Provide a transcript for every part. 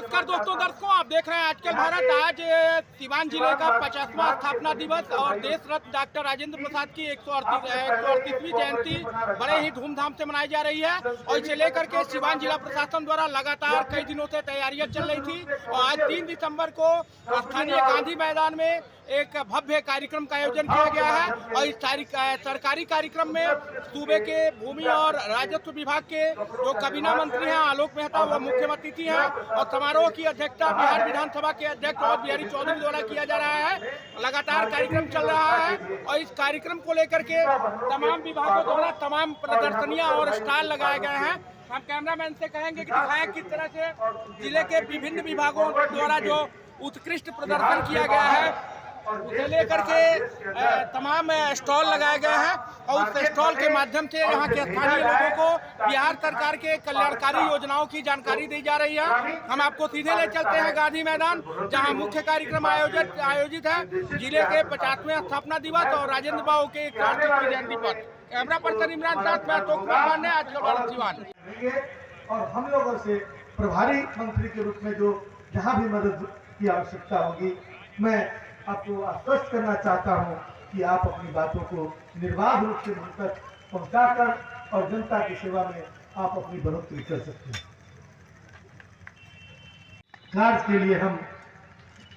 नमस्कार दोस्तों, दर्शकों आप देख रहे हैं आजकल भारत। आज सीवान जिले का 50वां स्थापना दिवस और देश रत्न डॉक्टर राजेंद्र प्रसाद की 138वीं जयंती बड़े ही धूमधाम से मनाई जा रही है। और इसे लेकर के सीवान जिला प्रशासन द्वारा लगातार कई दिनों से तैयारियां चल रही थी। और आज 3 दिसंबर को स्थानीय गांधी मैदान में एक भव्य कार्यक्रम का आयोजन किया गया है। और इस सरकारी कार्यक्रम में सूबे के भूमि और राजस्व विभाग के जो कैबिनेट मंत्री हैं आलोक मेहता, वो मुख्य अतिथि हैं। और समारोह की अध्यक्षता बिहार विधानसभा के अध्यक्ष और बिहारी चौधरी द्वारा किया जा रहा है। लगातार कार्यक्रम चल रहा है और इस कार्यक्रम को लेकर के तमाम विभागों द्वारा तमाम प्रदर्शनियां और स्टॉल लगाए गए हैं। हम कैमरामैन से कहेंगे कि दिखाएं किस तरह से जिले के विभिन्न विभागों द्वारा जो उत्कृष्ट प्रदर्शन किया गया है उसे लेकर के तमाम स्टॉल लगाए गए हैं। और उस स्टॉल के माध्यम से यहाँ के स्थानीय लोगों को बिहार सरकार के कल्याणकारी योजनाओं की जानकारी दी जा रही है। हम आपको सीधे ले चलते हैं गांधी मैदान, जहाँ मुख्य कार्यक्रम आयोजित है जिले के 50वें स्थापना दिवस और राजेंद्र बाबू के 138वीं जयंती पर। कैमरा पर्सन इमरान साथ में अशोक कुमार ने आजकल भारत सीवान। और हम लोगों से प्रभारी मंत्री के रूप में जो जहाँ भी मदद की आवश्यकता होगी, मैं आपको आश्वस्त करना चाहता हूं कि आप अपनी बातों को निर्बाध रूप से मन तक पहुंचाकर और जनता की सेवा में आप अपनी बढ़ोतरी कर सकते हैं। कार्य के लिए हम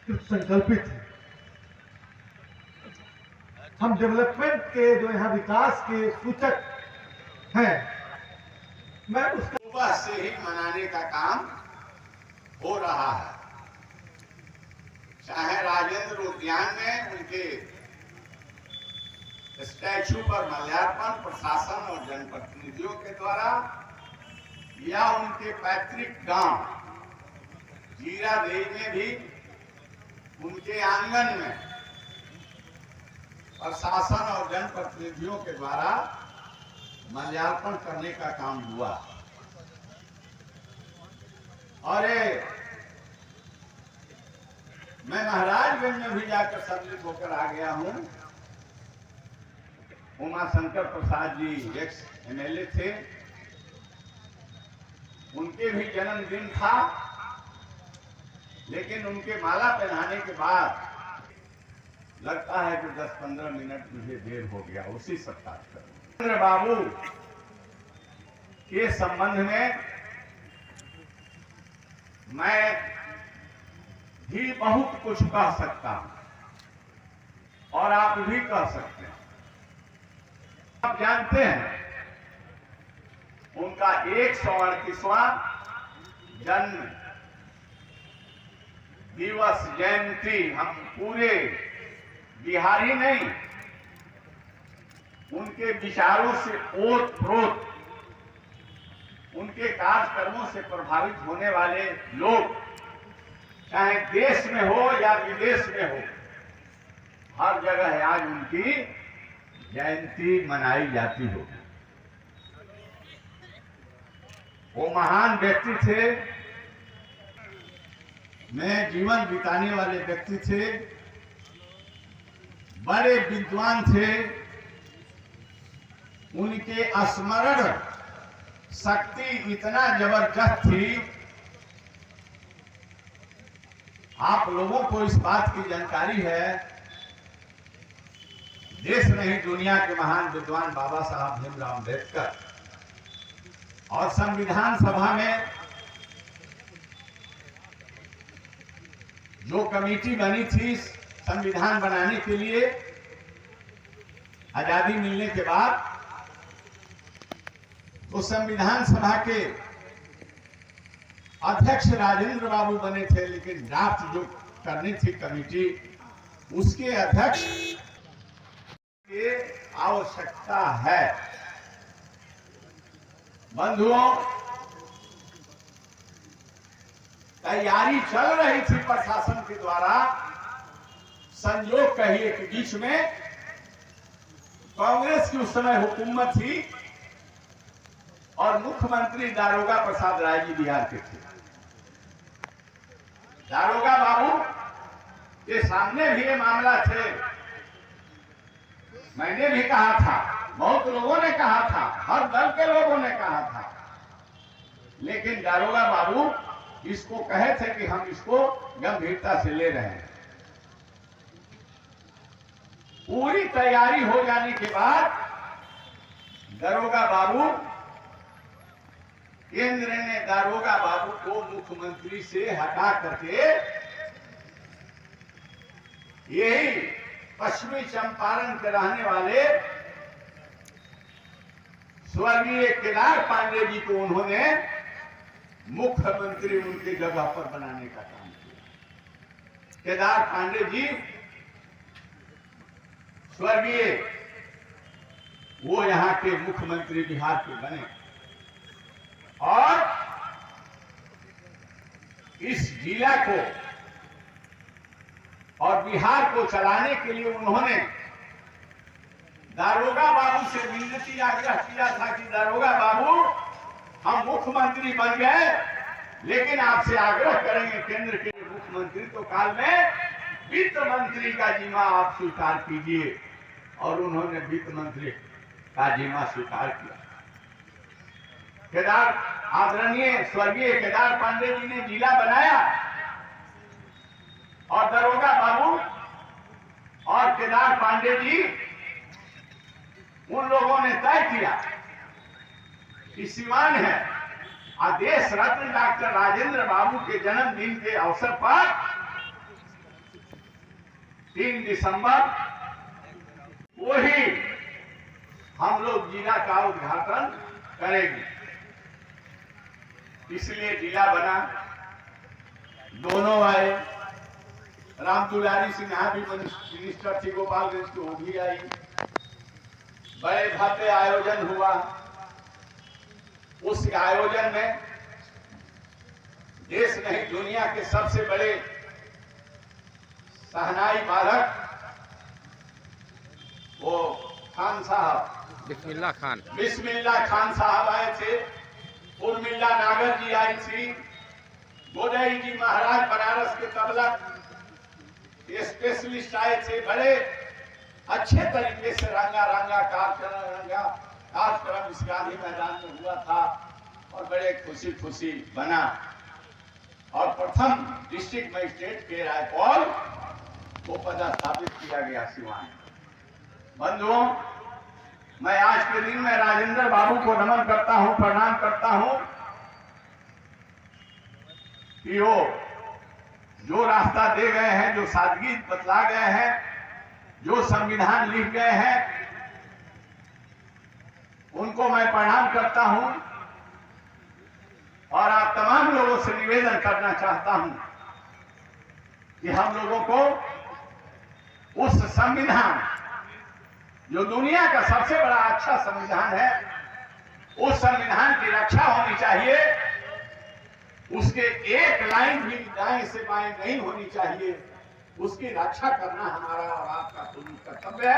संकल्पित हैं। हम डेवलपमेंट के जो यहाँ विकास के सूचक हैं, मैं उसका सुबह से ही मनाने का काम हो रहा है। चाहे राजेंद्र उद्यान में उनके स्टैचू पर माल्यार्पण प्रशासन और जनप्रतिनिधियों के द्वारा, या उनके पैतृक गांव जीरादेई में भी उनके आंगन में प्रशासन और जनप्रतिनिधियों के द्वारा माल्यार्पण करने का काम हुआ। और मैं महाराजगंज में भी जाकर सम्मिलित होकर आ गया हूं। उमाशंकर प्रसाद जी एक्स एमएलए थे, उनके भी जन्मदिन था, लेकिन उनके माला पहनाने के बाद लगता है कि 10-15 मिनट मुझे देर हो गया उसी सत्ता राजेंद्र बाबू के संबंध में मैं भी बहुत कुछ कह सकता हूं और आप भी कह सकते हैं। आप जानते हैं उनका 138वां जन्म दिवस जयंती हम पूरे बिहारी नहीं, उनके विचारों से ओत-प्रोत, उनके कार्यक्रमों से प्रभावित होने वाले लोग, चाहे देश में हो या विदेश में हो, हर जगह आज उनकी जयंती मनाई जाती हो। वो महान व्यक्ति थे, में जीवन बिताने वाले व्यक्ति थे, बड़े विद्वान थे। उनके स्मरण शक्ति इतना जबरदस्त थी, आप लोगों को इस बात की जानकारी है, देश नहीं दुनिया के महान विद्वान बाबा साहब भीमराव अम्बेडकर और संविधान सभा में जो कमेटी बनी थी संविधान बनाने के लिए, आजादी मिलने के बाद, तो संविधान सभा के अध्यक्ष राजेंद्र बाबू बने थे, लेकिन ड्राफ्ट जो करनी थी कमेटी, उसके अध्यक्ष की आवश्यकता है। बंधुओं, तैयारी चल रही थी प्रशासन के द्वारा। संयोग कहिए कि बीच में कांग्रेस की उस समय हुकूमत थी और मुख्यमंत्री दारोगा प्रसाद राय जी बिहार के थे। दारोगा बाबू के सामने भी ये मामला थे, मैंने भी कहा था, बहुत लोगों ने कहा था, हर दल के लोगों ने कहा था, लेकिन दारोगा बाबू इसको कहे थे कि हम इसको गंभीरता से ले रहे हैं। पूरी तैयारी हो जाने के बाद दरोगा बाबू, केंद्र ने दरोगा बाबू को मुख्यमंत्री से हटा करके यही पश्चिमी चंपारण के रहने वाले स्वर्गीय केदार पांडे जी को उन्होंने मुख्यमंत्री उनकी जगह पर बनाने का काम किया। केदार पांडे जी स्वर्गीय वो यहां के मुख्यमंत्री बिहार के बने और इस जिला को और बिहार को चलाने के लिए उन्होंने दारोगा बाबू से विनती आग्रह किया था कि दारोगा बाबू, हम मुख्यमंत्री बन गए, लेकिन आपसे आग्रह करेंगे केंद्र के मुख्यमंत्री तो काल में वित्त मंत्री का जिम्मा आप स्वीकार कीजिए। और उन्होंने वित्त मंत्री का जिम्मा स्वीकार किया। केदार आदरणीय स्वर्गीय केदार पांडे जी ने जिला बनाया और दरोगा बाबू और केदार पांडे जी उन लोगों ने तय किया कि सिवान है देश रत्न डॉक्टर राजेंद्र बाबू के जन्मदिन के अवसर पर 3 दिसंबर वही हम लोग जिला का उद्घाटन करेंगे। इसलिए जिला बना, दोनों आए, राम दुलारी सिन्हा भी मिनिस्टर थी गोपालगंज की, वो भी आई। बड़े भव्य आयोजन हुआ। उस आयोजन में देश नहीं दुनिया के सबसे बड़े शहनाई बालक वो खान साहब बिस्मिल्लाह खान साहब आए थे। उर्मिला नागर जी आई थी। गोदई जी महाराज बनारस के तबला स्पेशलिस्ट आए थे। बड़े अच्छे तरीके से रंगा कार्यक्रम इस गांधी मैदान में हुआ था और बड़े खुशी बना। और प्रथम डिस्ट्रिक्ट मजिस्ट्रेट के रायपॉल को पदस्थापित किया गया सिवान। बंधुओं, मैं आज के दिन में राजेंद्र बाबू को नमन करता हूं, प्रणाम करता हूं कि वो जो रास्ता दे गए हैं, जो सादगी बतला गए हैं, जो संविधान लिख गए हैं, उनको मैं प्रणाम करता हूं। और आप तमाम लोगों से निवेदन करना चाहता हूं कि हम लोगों को उस संविधान जो दुनिया का सबसे बड़ा अच्छा संविधान है, उस संविधान की रक्षा होनी चाहिए। उसके एक लाइन भी दाएं से बाएं नहीं होनी चाहिए। उसकी रक्षा करना हमारा और आपका कर्तव्य है।